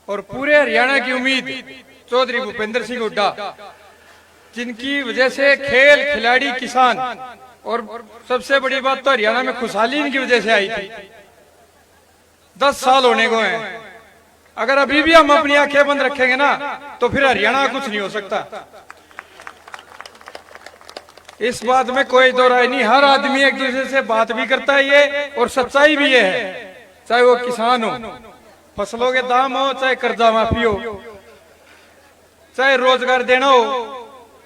और पूरे हरियाणा की उम्मीद चौधरी भूपेंद्र सिंह हुड्डा, जिनकी वजह से खेल, खिलाड़ी, किसान और सबसे बड़ी बात तो हरियाणा में खुशहाली इनकी वजह से आई थी। 10 साल होने को हैं। अगर अभी भी हम अपनी आंखें बंद रखेंगे ना तो फिर हरियाणा कुछ नहीं हो सकता। इस बात में कोई दो राय नहीं। हर आदमी एक दूसरे से बात भी करता है ये, और सच्चाई भी ये है। चाहे वो किसान हो, फसलों के दाम हो, चाहे कर्जा माफी हो, चाहे रोजगार देना हो।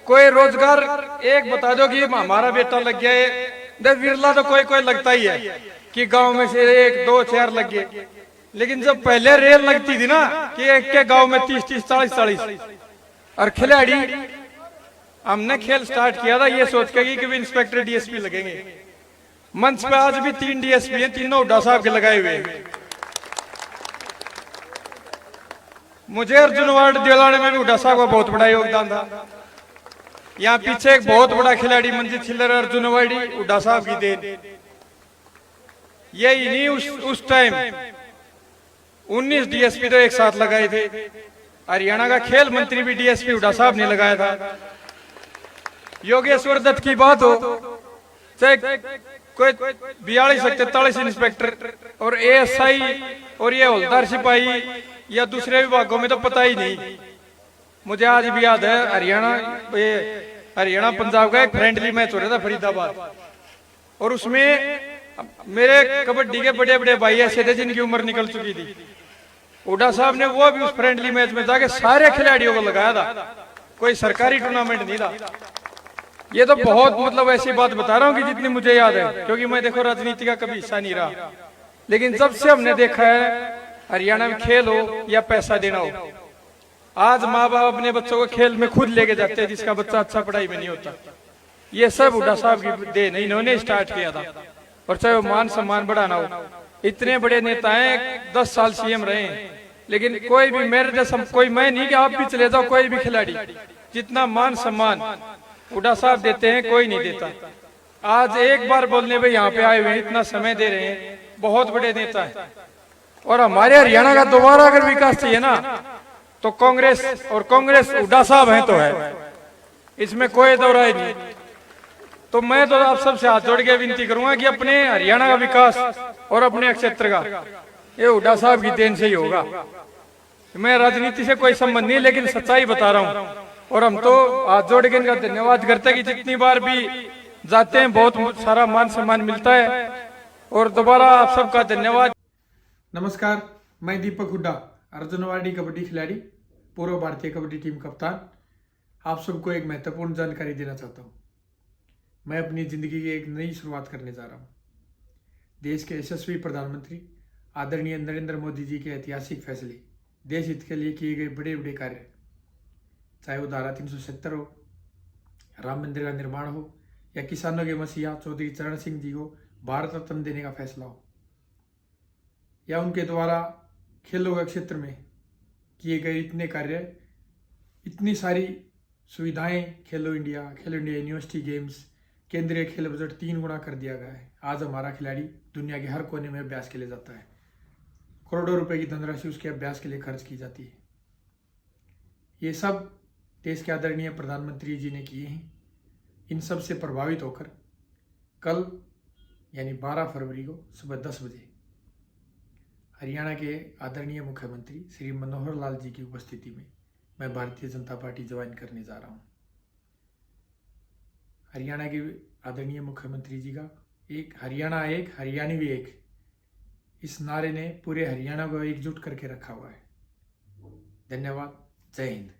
कोई रोजगार एक बता दो कि हमारा बेटा लग गया है, विरला तो कोई कोई लगता ही है कि गांव में से 1, 2, 4 लग गए। लेकिन जब पहले रेल लगती थी ना कि एक के गांव में 30, 40 और खिलाड़ी, हमने खेल स्टार्ट किया था ये सोच के कि इंस्पेक्टर डीएसपी लगेंगे। मंच पे आज भी 3 डीएसपी हैं, तीनों हुड्डा साहब के लगाए हुए हैं। मुझे अर्जुन अवार्ड दिलाने में भी हुड्डा साहब का बहुत बड़ा योगदान था। यहाँ पीछे एक बहुत बड़ा खिलाड़ी मंजीत छिल्लर, अर्जुन अवार्डी हुड्डा साहब की देन। यही नहीं, उस टाइम 19 डीएसपी तो एक साथ लगाए थे। हरियाणा का खेल मंत्री भी डीएसपी हुड्डा साहब ने लगाया था। योगेश्वर दत्त की बात हो, चाहे कोई 42-43 इंस्पेक्टर और एएसआई और ये हवलदार सिपाही या दूसरे विभागों में तो पता ही नहीं। मुझे आज भी याद है हरियाणा पंजाब का एक फ्रेंडली मैच हो रहा था फरीदाबाद, और उसमें मेरे कबड्डी के बड़े बड़े भाई ऐसे थे जिनकी उम्र निकल चुकी थी। हुड्डा साहब ने वो भी उस फ्रेंडली मैच में जाके सारे खिलाड़ियों को लगाया था। कोई सरकारी टूर्नामेंट नहीं था। ये तो बहुत मतलब ऐसी बात बता रहा हूँ कि जितनी मुझे याद है, क्योंकि मैं देखो राजनीति का कभी हिस्सा नहीं रहा। लेकिन जब से हमने देखा है हरियाणा में खेल हो या पैसा देना हो, आज माँ बाप अपने बच्चों को खेल में खुद लेके जाते हैं जिसका बच्चा अच्छा पढ़ाई में नहीं होता। ये सब हुड्डा साहब की देन, इन्होंने स्टार्ट किया था। और चाहे वो मान सम्मान बढ़ाना हो, इतने बड़े नेता हैं, 10 साल सीएम रहे हैं, लेकिन कोई भी मेरे जैसा कोई, मैं नहीं कि आप भी चले जाओ, कोई भी खिलाड़ी जितना मान सम्मान हुड्डा साहब देते हैं कोई नहीं देता। आज एक बार बोलने पे यहाँ पे आए हुए इतना समय दे रहे हैं, बहुत बड़े नेता है। और हमारे हरियाणा का दोबारा अगर विकास चाहिए ना तो कांग्रेस, और कांग्रेस हुड्डा साहब हैं तो है, इसमें कोई दो राय नहीं। तो मैं तो आप सबसे हाथ जोड़ के विनती करूंगा कि अपने हरियाणा का विकास और अपने क्षेत्र का ये हुड्डा साहब की देन से ही होगा। मैं राजनीति से कोई संबंध नहीं, लेकिन सच्चाई बता रहा हूँ। और हम तो हाथ जोड़ के इनका धन्यवाद करते हैं कि जितनी बार भी जाते हैं बहुत सारा मान सम्मान मिलता है। और दोबारा आप सबका धन्यवाद। नमस्कार, मैं दीपक हुड्डा, अर्जुन अवार्डी कबड्डी खिलाड़ी, पूर्व भारतीय कबड्डी टीम कप्तान। आप सबको एक महत्वपूर्ण जानकारी देना चाहता हूँ। मैं अपनी जिंदगी की एक नई शुरुआत करने जा रहा हूँ। देश के यशस्वी प्रधानमंत्री आदरणीय नरेंद्र मोदी जी के ऐतिहासिक फैसले, देश हित के लिए किए गए बड़े बड़े कार्य, चाहे वो धारा 370 हो, राम मंदिर का निर्माण हो, या किसानों के मसीहा चौधरी चरण सिंह जी को भारत रत्न देने का फैसला हो, या उनके द्वारा खेलों के क्षेत्र में किए गए इतने कार्य, इतनी सारी सुविधाएं, खेलो इंडिया यूनिवर्सिटी गेम्स, केंद्रीय खेल बजट 3 गुना कर दिया गया है। आज हमारा खिलाड़ी दुनिया के हर कोने में अभ्यास के लिए जाता है। करोड़ों रुपए की धनराशि उसके अभ्यास के लिए खर्च की जाती है। ये सब देश के आदरणीय प्रधानमंत्री जी ने किए हैं। इन सब से प्रभावित होकर कल यानी 12 फरवरी को सुबह 10 बजे हरियाणा के आदरणीय मुख्यमंत्री श्री मनोहर लाल जी की उपस्थिति में मैं भारतीय जनता पार्टी ज्वाइन करने जा रहा हूँ। हरियाणा के आदरणीय मुख्यमंत्री जी का एक हरियाणा एक, हरियाणी भी एक, इस नारे ने पूरे हरियाणा को एकजुट करके रखा हुआ है। धन्यवाद। जय हिंद।